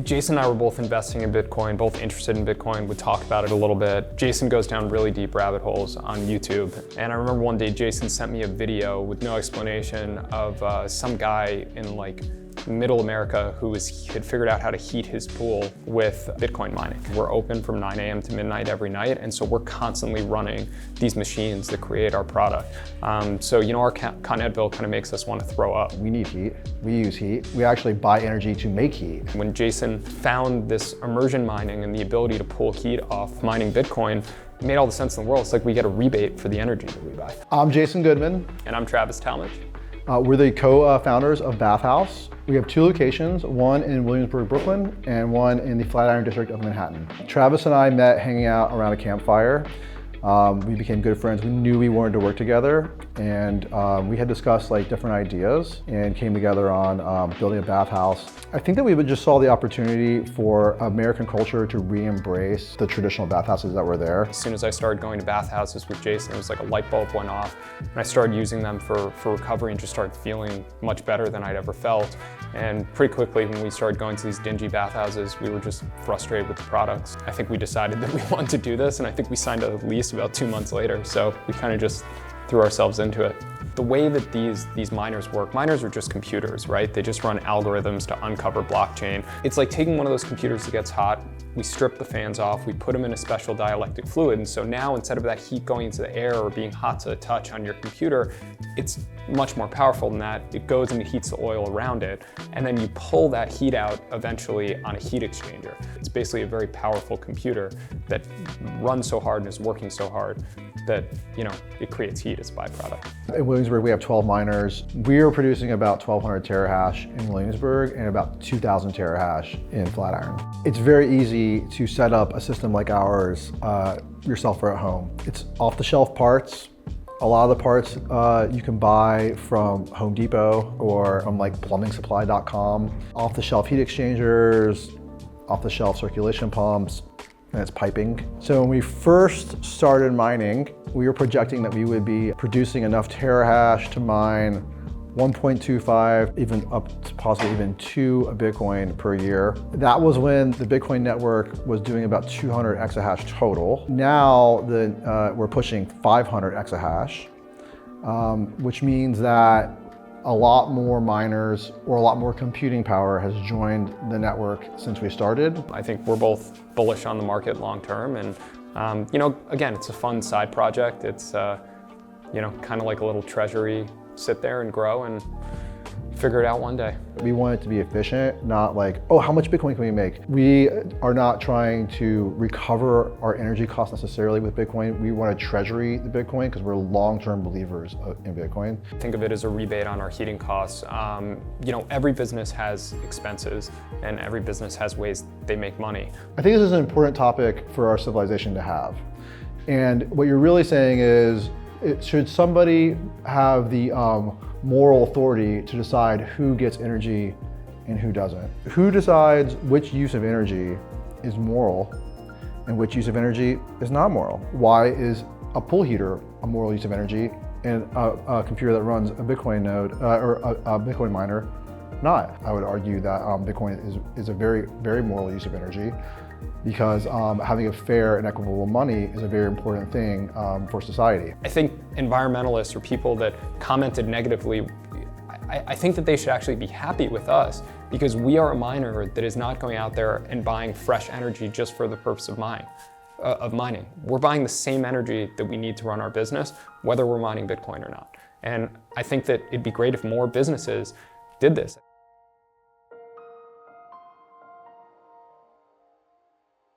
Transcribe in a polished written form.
Jason and I were both investing in Bitcoin, both interested in Bitcoin, would talk about it a little bit. Jason goes down really deep rabbit holes on YouTube. And I remember one day Jason sent me a video with no explanation of some guy in like middle America who had figured out how to heat his pool with Bitcoin mining. We're open from 9 a.m. to midnight every night, and so we're constantly running these machines that create our product. So our Con Ed bill kind of makes us want to throw up. We need heat, we use heat. We actually buy energy to make heat. When Jason found this immersion mining and the ability to pull heat off mining Bitcoin, it made all the sense in the world. It's like we get a rebate for the energy that we buy. I'm Jason Goodman. And I'm Travis Talmadge. We're the co-founders of Bathhouse. We have 2 locations, one in Williamsburg, Brooklyn, and one in the Flatiron district of Manhattan. Travis and I met hanging out around a campfire. We became good friends. We knew we wanted to work together, and we had discussed like different ideas and came together on building a bathhouse. I think that we just saw the opportunity for American culture to re-embrace the traditional bathhouses that were there. As soon as I started going to bathhouses with Jason, it was like a light bulb went off, and I started using them for recovery and just started feeling much better than I'd ever felt. And pretty quickly, when we started going to these dingy bathhouses, we were just frustrated with the products. I think we decided that we wanted to do this, and I think we signed a lease about 2 months later, so we kind of just threw ourselves into it. The way that these miners work, miners are just computers, right? They just run algorithms to uncover blockchain. It's like taking one of those computers that gets hot, we strip the fans off, we put them in a special dielectric fluid, and so now instead of that heat going into the air or being hot to the touch on your computer, it's much more powerful than that. It goes and it heats the oil around it, and then you pull that heat out eventually on a heat exchanger. It's basically a very powerful computer that runs so hard and is working so hard that it creates heat as a byproduct. In Williamsburg, we have 12 miners. We are producing about 1,200 terahash in Williamsburg and about 2,000 terahash in Flatiron. It's very easy to set up a system like ours yourself or at home. It's off-the-shelf parts. A lot of the parts you can buy from Home Depot or from like plumbingsupply.com. Off-the-shelf heat exchangers, off-the-shelf circulation pumps, and it's piping. So when we first started mining, we were projecting that we would be producing enough terahash to mine 1.25, even up to possibly even 2 Bitcoin per year. That was when the Bitcoin network was doing about 200 exahash total. Now we're pushing 500 exahash, which means that a lot more miners or a lot more computing power has joined the network since we started. I think we're both bullish on the market long term, and again, it's a fun side project. It's kind of like a little treasury. Sit there and grow and figure it out one day. We want it to be efficient, not like, oh, how much Bitcoin can we make? We are not trying to recover our energy costs necessarily with Bitcoin. We want to treasury the Bitcoin because we're long-term believers in Bitcoin. Think of it as a rebate on our heating costs. Every business has expenses and every business has ways they make money. I think this is an important topic for our civilization to have. And what you're really saying is, should somebody have the moral authority to decide who gets energy and who doesn't? Who decides which use of energy is moral and which use of energy is not moral? Why is a pool heater a moral use of energy and a computer that runs a Bitcoin node or a Bitcoin miner not? I would argue that Bitcoin is a very, very moral use of energy, because having a fair and equitable money is a very important thing for society. I think environmentalists or people that commented negatively, I think that they should actually be happy with us, because we are a miner that is not going out there and buying fresh energy just for the purpose of mining. We're buying the same energy that we need to run our business, whether we're mining Bitcoin or not. And I think that it'd be great if more businesses did this.